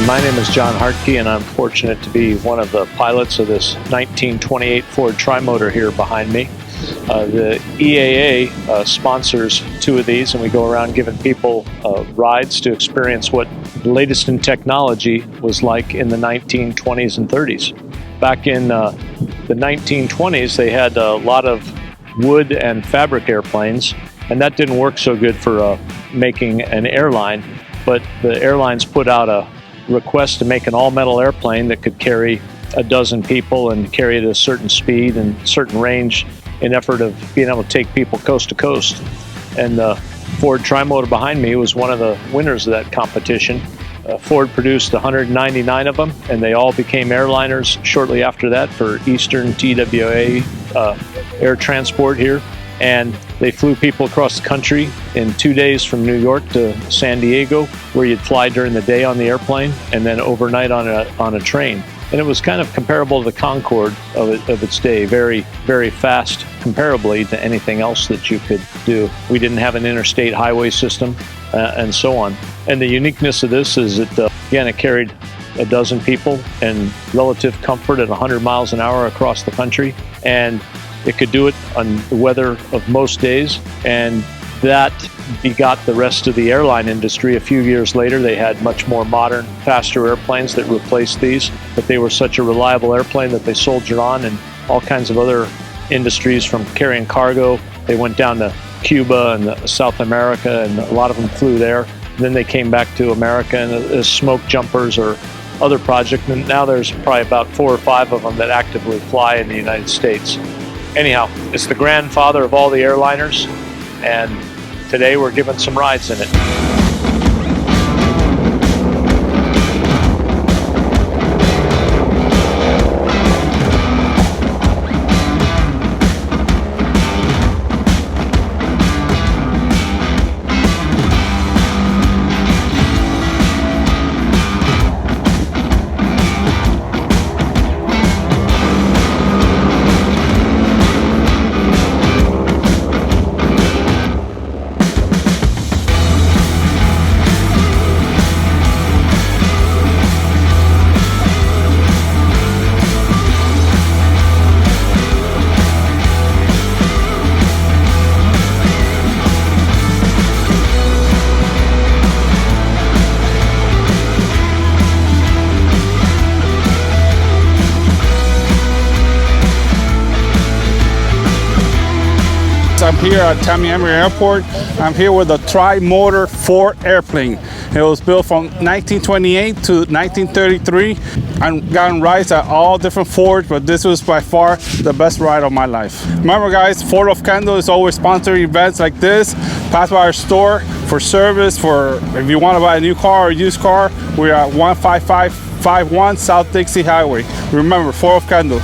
My name is John Hartke, and I'm fortunate to be one of the pilots of this 1928 Ford Trimotor here behind me. The EAA sponsors two of these, and we go around giving people rides to experience what the latest in technology was like in the 1920s and 30s. Back in the 1920s, they had a lot of wood and fabric airplanes, and that didn't work so good for making an airline, but the airlines put out a request to make an all-metal airplane that could carry a dozen people and carry at a certain speed and certain range in effort of being able to take people coast to coast. And the Ford Trimotor behind me was one of the winners of that competition. Ford produced 199 of them, and they all became airliners shortly after that for Eastern TWA air transport here. And they flew people across the country in 2 days from New York to San Diego, where you'd fly during the day on the airplane and then overnight on a train. And it was kind of comparable to the Concorde of its day, very, very fast comparably to anything else that you could do. We didn't have an interstate highway system and so on. And the uniqueness of this is that, again, it carried a dozen people in relative comfort at 100 miles an hour across the country. And it could do it on the weather of most days, and that begot the rest of the airline industry. A few years later, they had much more modern, faster airplanes that replaced these, but they were such a reliable airplane that they soldiered on in all kinds of other industries, from carrying cargo. They went down to Cuba and South America, and a lot of them flew there. And then they came back to America and as smoke jumpers or other projects, and now there's probably about 4 or 5 of them that actively fly in the United States. Anyhow, it's the grandfather of all the airliners, and today we're giving some rides in it. I'm here at Tamiami Airport. I'm here with a Trimotor Ford airplane. It was built from 1928 to 1933. I've gotten rides at all different Fords, but this was by far the best ride of my life. Remember guys, Ford of Kendall is always sponsoring events like this. Pass by our store for service, for if you want to buy a new car or a used car. We're at 15551 South Dixie Highway. Remember, Ford of Kendall.